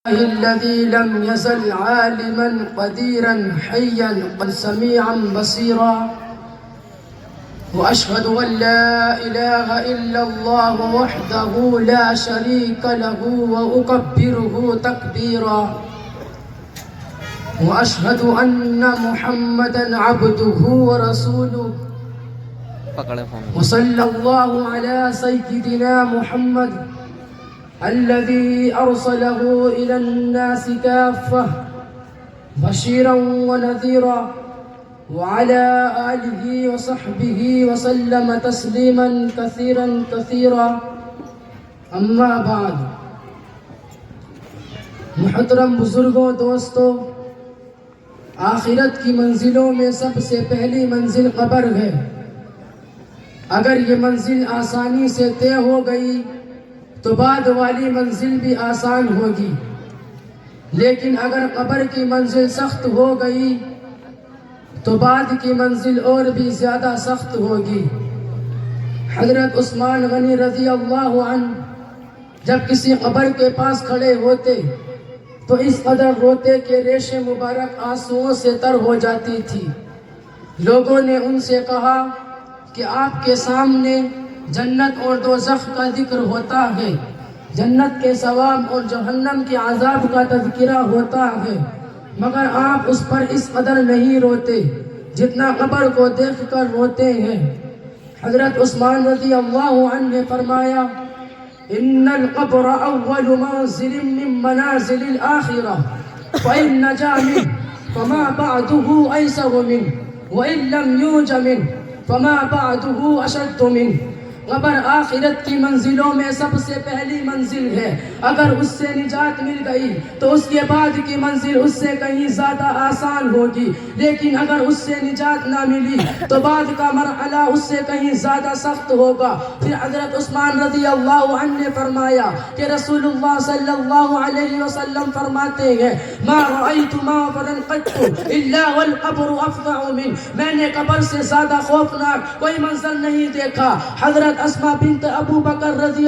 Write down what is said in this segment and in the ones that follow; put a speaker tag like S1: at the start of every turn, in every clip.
S1: الذي لم يزل عالما قديرا حيا سميعا بصيرا وأشهد أن لا إله إلا الله وحده لا شريك له وأكبره تكبيرا وأشهد أن محمدا عبده ورسوله وصلى الله على سيدنا محمد الذي أرسله إلى الناس كافة بشيرا ونذيرا وعلى آله وصحبه وسلم تسليما كثيرا كثيرا أما بعد محترم بزرگوں دوستوں، آخرت کی منزلوں میں سب سے پہلی منزل قبر ہے۔ اگر یہ منزل آسانی سے طے ہو گئی تو بعد والی منزل بھی آسان ہوگی، لیکن اگر قبر کی منزل سخت ہو گئی تو بعد کی منزل اور بھی زیادہ سخت ہوگی۔ حضرت عثمان غنی رضی اللہ عنہ جب کسی قبر کے پاس کھڑے ہوتے تو اس قدر روتے کہ ریش مبارک آنسوؤں سے تر ہو جاتی تھی۔ لوگوں نے ان سے کہا کہ آپ کے سامنے جنت اور دوزخ کا ذکر ہوتا ہے، جنت کے ثواب اور جہنم کے عذاب کا تذکرہ ہوتا ہے، مگر آپ اس پر اس قدر نہیں روتے جتنا قبر کو دیکھ کر روتے ہیں۔ حضرت عثمان رضی اللہ عنہ نے فرمایا، ان القبر اول منزل من منازل الاخرہ فإن نجا منه فما بعده ایسر منه وإن لم یوج منه فما بعده اشد منه۔ قبر آخرت کی منزلوں میں سب سے پہلی منزل ہے، اگر اس سے نجات مل گئی تو اس کے بعد کی منزل اس سے کہیں زیادہ آسان ہوگی، لیکن اگر اس سے نجات نہ ملی تو بعد کا مرحلہ اس سے کہیں زیادہ سخت ہوگا۔ پھر حضرت عثمان رضی اللہ عنہ نے فرمایا کہ رسول اللہ صلی اللہ علیہ وسلم فرماتے ہیں، ما رأیت منظرا قط الا والقبر افظع منه، میں نے قبر سے زیادہ خوفناک کوئی منظر نہیں دیکھا۔ حضرت اسماء بنت ابو بکر رضی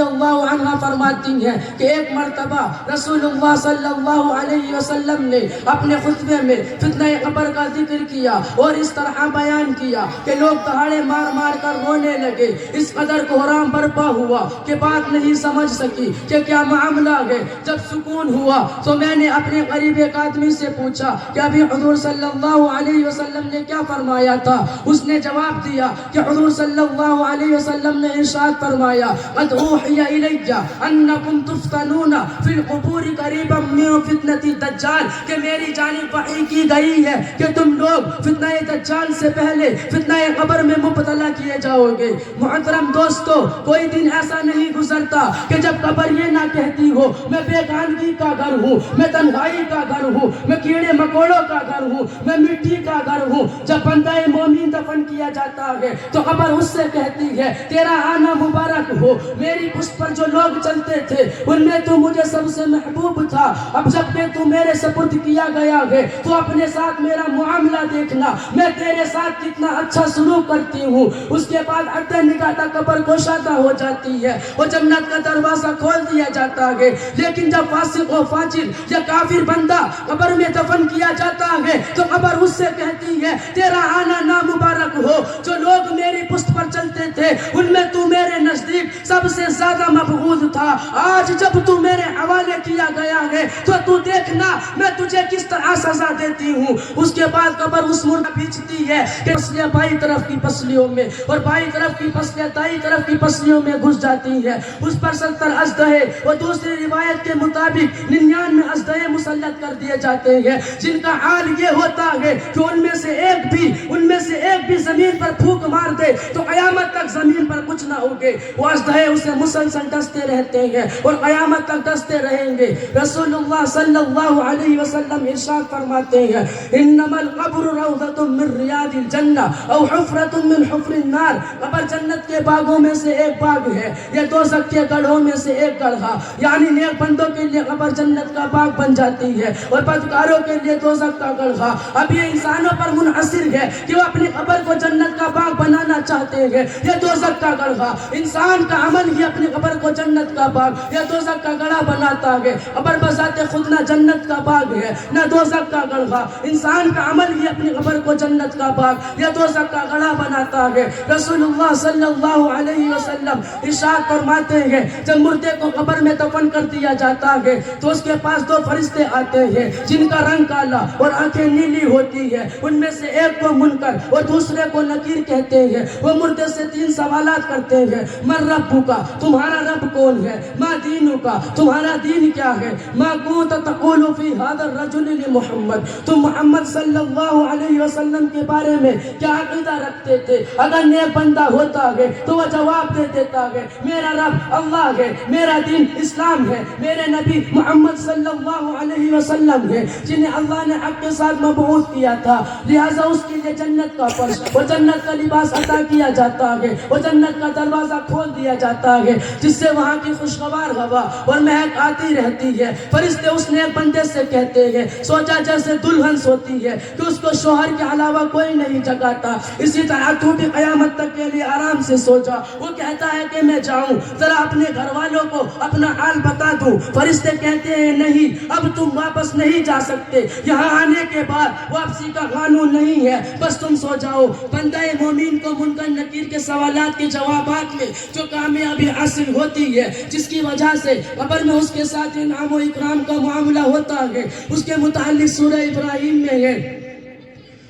S1: اللہ عنہ فرماتی ہیں کہ ایک مرتبہ رسول اللہ صلی اللہ علیہ وسلم نے اپنے خطبے میں فتنہ قبر کا ذکر کیا اور اس طرح بیان کیا کہ لوگ دہاڑے مار مار کر رونے لگے۔ اس قدر کوہرام برپا ہوا کہ بات نہیں سمجھ سکی کہ کیا معاملہ ہے۔ جب سکون ہوا تو میں نے اپنے قریب ایک آدمی سے پوچھا کہ ابھی حضور صلی اللہ علیہ وسلم نے کیا فرمایا تھا؟ اس نے جواب دیا کہ حضور صلی اللہ علیہ وسلم نے ارشاد فرمایا، قد اوحی الی انکم تفتنون فی القبور قریبا من فتنة الدجال، کہ میری جانب وحی کی گئی ہے کہ تم لوگ فتنہ دجال سے پہلے فتنہ قبر میں مبتلا کیے جاؤ گے۔ محترم دوستو، کوئی دن ایسا نہیں گزرتا کہ جب قبر یہ نہ کہتی ہو میں بیگانگی کا گھر ہوں، میں تنہائی کا گھر ہوں، میں کیڑے مکوڑوں کا گھر ہوں، میں مٹی کا گھر ہوں۔ جب بندہ مومن دفن کیا جاتا ہے تو قبر اس سے کہتی ہے تیرا آنا مبارک ہو، میری پشت پر جو لوگ چلتے تھے ان میں تو مجھے سب سے محبوب تھا، اب جب کہ تو میرے سپرد کیا گیا ہے تو اپنے ساتھ میرا معاملہ دیکھنا، میں تیرے ساتھ کتنا اچھا سلوک کرتی ہوں۔ اس کے بعد حتی نگاہ قبر گشادہ ہو جاتی ہے، وہ جنت کا دروازہ کھول دیا جاتا ہے۔ لیکن جب فاسق و فاجر یا کافر بندہ قبر میں دفن کیا جاتا ہے تو قبر اس سے کہتی ہے تیرا آنا نامبارک ہو، جو لوگ میری پشت پر چلتے تھے ان میں تو میرے نزدیک سب سے زیادہ مبغوض تھا، آج جب تو میرے حوالے کیا گیا ہے تو دیکھنا میں تجھے کس طرح سزا دیتی ہوں۔ اس کے بعد قبر اس مردہ بھیجتی ہے کہ پسلیاں بائیں طرف کی پسلیوں میں اور بائیں طرف کی پسلیاں دائیں طرف کی پسلیوں میں گھس جاتی ہیں، اس پر 70 اژدہے اور دوسری روایت کے مطابق 99 اژدہے مسلط کر دیے جاتے ہیں، جن کا حال یہ ہوتا ہے کہ ان میں سے ایک بھی زمین پر پھونک مار دے تو قیامت تک زمین پر کچھ نہ ہوگے۔ وہ اژدہے اسے مسلسل ڈستے رہتے ہیں اور قیامت تک ڈستے رہیں گے۔ رسول اللہ صلی اللہ علیہ وسلم ارشاد فرماتے ہیں، انما القبر روضۃ من ریاض الجنہ او حفرۃ من حفر النار، قبر جنت کے باغوں میں سے ایک باغ ہے، یہ دوزخ کے گڑھوں میں سے ایک گڑھا، یعنی نیک بندوں کے لیے قبر جنت کا باغ بن جاتی ہے اور بدکاروں کے لیے دوزخ کا گڑھا۔ اب یہ انسانوں پر منحصر ہے کہ وہ اپنی قبر کو جنت کا باغ بنانا چاہتے ہیں، یہ دوزخ کا گڑھا۔ انسان کا عمل ہی اپنی قبر کو جنت جنت کا باغ یا دوزخ کا گڑھا بناتا ہے. قبر بذات خود نہ جنت کا باغ ہے نہ دوزخ کا گڑھا. انسان کا عمل ہی اپنی قبر کو جنت کا باغ یا دوزخ کا گڑھا بناتا ہے. رسول اللہ صلی اللہ علیہ وسلم ارشاد فرماتے ہیں جب مردے کو قبر میں دفن کر دیا جاتا ہے تو اس کے پاس دو فرشتے آتے ہیں جن کا رنگ کالا اور آنکھیں نیلی ہوتی ہے. ان میں سے ایک کو منکر اور دوسرے کو نکیر کہتے ہیں. وہ مردے سے 3 سوالات کرتے ہیں. من ربک کا, تمہارا رب کون ہے؟ ما دینک کا, تمہارا دین کیا ہے؟ ما کنت تقول فی ھذا الرجل لمحمد, تم محمد صلی اللہ علیہ وسلم کے بارے میں کیا عقیدہ رکھتے تھے؟ اگر نیک بندہ ہوتا ہے تو وہ جواب دے دیتا ہے میرا رب اللہ ہے, میرا دین اسلام ہے, میرے نبی محمد صلی اللہ علیہ وسلم ہے جنہیں اللہ نے حق کے ساتھ مبعوث کیا تھا, لہذا اس کے لیے جنت کا فرش اور جنت کا لباس عطا کیا جاتا ہے, وہ جنت کا دروازہ کھول دیا جاتا ہے جس سے وہاں کی خوشگوار ہوا اور مہک آتی رہتی ہے. فرشتے اس نیک بندے سے کہتے ہیں سو جا جیسے دلہن سوتی ہے کہ اس کو شوہر کے علاوہ کوئی نہیں جگاتا, اسی طرح تو بھی قیامت تک کے لیے آرام سے سو جا. وہ کہتا ہے کہ میں جاؤں, ذرا اپنے گھر والوں کو اپنا حال بتا دوں. فرشتے کہتے ہیں نہیں, اب تم واپس نہیں جا سکتے, یہاں آنے کے بعد واپسی کا قانون نہیں ہے, بس تم سو جاؤ. بندہ مومن کو منکر نکیر کے سوالات کے جوابات میں جو کامیابی حاصل ہوتی ہے, جس کی وجہ سے قبر میں اس کے ساتھ انعام و اکرام کا معاملہ ہوتا ہے, اس کے متعلق سورہ ابراہیم میں ہے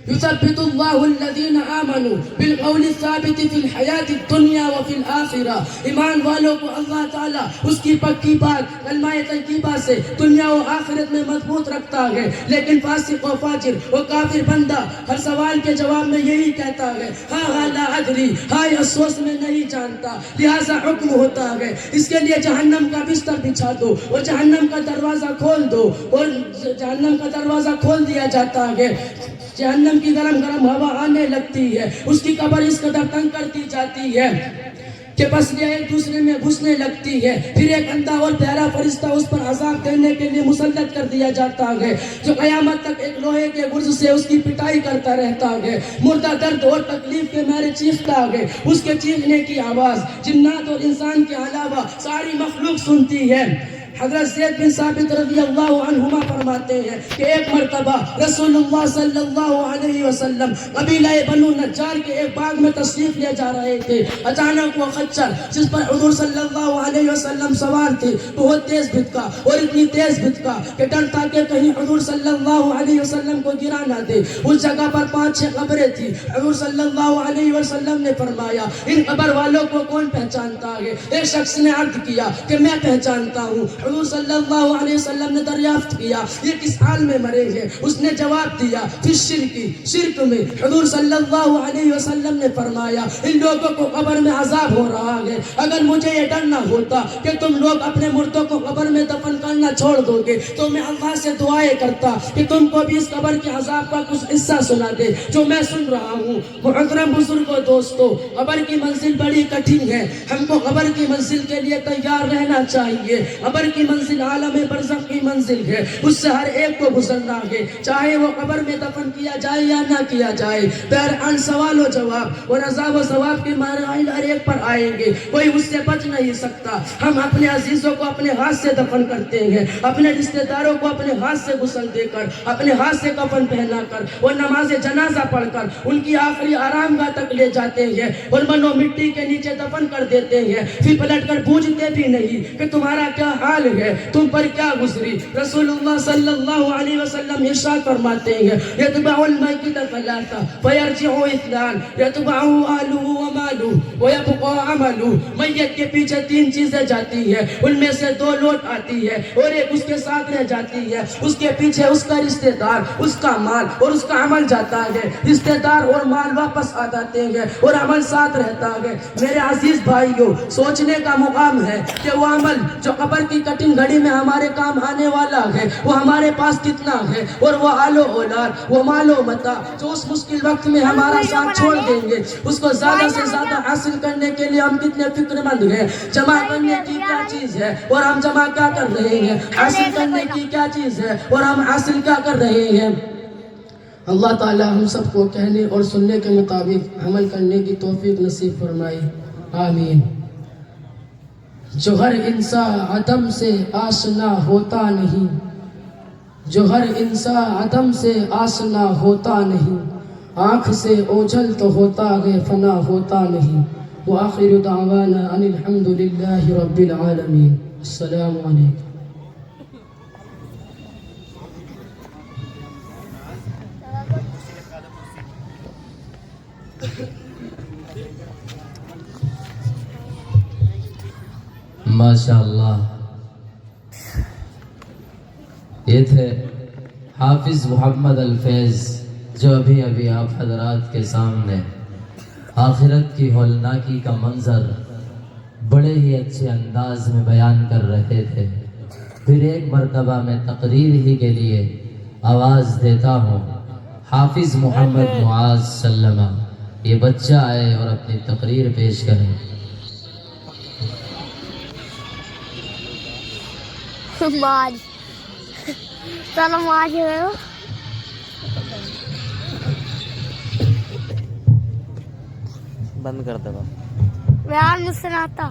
S1: يثبت الله الذين آمنوا بالقول الثابت في الحياة الدنيا وفي الآخرة. ایمان والوں کو اللہ تعالیٰ اس کی پکی بات کلمہ طیبہ سے دنیا و آخرت میں مضبوط رکھتا ہے, لیکن فاسق و فاجر و کافر بندہ ہر سوال کے جواب میں یہی کہتا ہے ہاں لا ادری, ہائے افسوس میں نہیں جانتا. لہذا حکم ہوتا ہے اس کے لیے جہنم کا بستر بچھا دو اور جہنم کا دروازہ کھول دو, اور جہنم کا دروازہ کھول دیا جاتا ہے. جہنم کی گرم گرم ہوا آنے لگتی ہے, اس کی قبر اس قدر تنگ کرتی جاتی ہے کہ پسلیاں ایک دوسرے میں گھسنے لگتی ہے. پھر ایک اندھا اور پیارا فرشتہ اس پر عذاب دینے کے لیے مسلط کر دیا جاتا ہے جو قیامت تک ایک لوہے کے گرز سے اس کی پٹائی کرتا رہتا ہے. مردہ درد اور تکلیف کے مارے چیختا ہے, اس کے چیخنے کی آواز جنات اور انسان کے علاوہ ساری مخلوق سنتی ہے. حضرت زید بن ثابت رضی اللہ عنہما فرماتے ہیں کہ ایک مرتبہ رسول اللہ صلی اللہ علیہ وسلم قبیلہ بنو نجار کے ایک باغ میں تشریف لے جا رہے تھے. اچانک وہ خچر جس پر حضور صلی اللہ علیہ وسلم سوار تھے بہت تیز بھٹکا, اور اتنی تیز بھٹکا کہ ڈرتا کہ کہیں حضور صلی اللہ علیہ وسلم کو گرا نہ دے. اس جگہ پر 5-6 قبریں تھی. حضور صلی اللہ علیہ وسلم نے فرمایا ان قبر والوں کو کون پہچانتا ہے؟ ایک شخص نے عرض کیا کہ میں پہچانتا ہوں. حضور صلی اللہ علیہ وسلم نے دریافت کیا یہ کس حال میں مرے ہیں؟ اس نے جواب دیا پھر شرک میں. حضور صلی اللہ علیہ وسلم نے فرمایا ان لوگوں کو قبر میں عذاب ہو رہا ہے. اگر مجھے یہ ڈر نہ ہوتا کہ تم لوگ اپنے مردوں کو قبر میں دفن کرنا چھوڑ دو گے تو میں اللہ سے دعائیں کرتا کہ تم کو بھی اس قبر کے عذاب کا کچھ حصہ سنا دے جو میں سن رہا ہوں. محترم بزرگوں دوستو, قبر کی منزل بڑی کٹھن ہے, ہم کو قبر کی منزل کے لیے تیار رہنا چاہیے. قبر کی منزل عالم برزخ کی منزل ہے, اس سے ہر ایک کو گزرنا ہے, چاہے وہ قبر میں دفن کیا جائے یا نہ کیا جائے. بہرحال سوال و جواب اور عذاب و ثواب کے مراحل ہر ایک پر آئیں گے, کوئی اس سے بچ نہیں سکتا. ہم اپنے عزیزوں کو اپنے ہاتھ سے دفن کرتے ہیں, اپنے رشتہ داروں کو اپنے ہاتھ سے غسل دے کر, اپنے ہاتھ سے کفن پہنا کر اور نماز جنازہ پڑھ کر ان کی آخری آرام گاہ تک لے جاتے ہیں اور منو مٹی کے نیچے دفن کر دیتے ہیں. پھر پلٹ کر پوچھتے بھی نہیں کہ تمہارا کیا حال ہے, تم پر کیا گزری. رسول اللہ صلی اللہ علیہ وسلم ارشاد فرماتے ہیں یتبع المیت ثلاثہ فیرجع اثنان یتبعہ اہلہ ومالہ ویبقى عملہ. میت کے پیچھے 3 چیزیں جاتی ہے, ان میں سے 2 لوٹ آتی ہے اور ایک اس کے ساتھ رہ جاتی ہے. اس کے پیچھے اس کا رشتہ دار, اس کا مال اور اس کا عمل جاتا ہے. رشتہ دار اور مال واپس آ جاتے ہیں اور عمل ساتھ رہتا ہے. میرے عزیز بھائیوں, سوچنے کا مقام ہے کہ وہ عمل جو قبر کی کٹن گھڑی میں ہمارے کام آنے والا ہے وہ ہمارے پاس کتنا ہے, اور وہ آل و اولاد, وہ مال و متاع جو اس مشکل وقت میں ہمارا ساتھ چھوڑ دیں گے, اس کو زیادہ سے زیادہ حاصل کرنے کے لیے ہم کتنے فکر مند ہیں. جمع کرنے کی کیا چیز ہے اور ہم جمع کیا کر رہے ہیں, حاصل کرنے کی کیا چیز ہے اور ہم حاصل کیا کر رہے ہیں. اللہ تعالی ہم سب کو کہنے اور سننے کے مطابق عمل کرنے کی توفیق نصیب فرمائے, آمین. جو ہر انسان عدم سے آشنا ہوتا نہیں، جو ہر انسان عدم سے آشنا ہوتا نہیں، آنکھ سے اوجھل تو ہوتا گئے فنا ہوتا نہیں۔ وآخر دعوانا ان الحمد للہ رب العالمین۔ السلام علیکم۔
S2: ماشاءاللہ، یہ تھے حافظ محمد الفیض، جو ابھی ابھی آپ حضرات کے سامنے آخرت کی ہولناکی کا منظر بڑے ہی اچھے انداز میں بیان کر رہے تھے۔ پھر ایک مرتبہ میں تقریر ہی کے لیے آواز دیتا ہوں، حافظ محمد معاذ سلمہ یہ بچہ آئے اور اپنی تقریر پیش کریں۔
S3: معاذ چلو معاذ
S4: بند کر دو
S3: بیان مجھ سے نہ آتا۔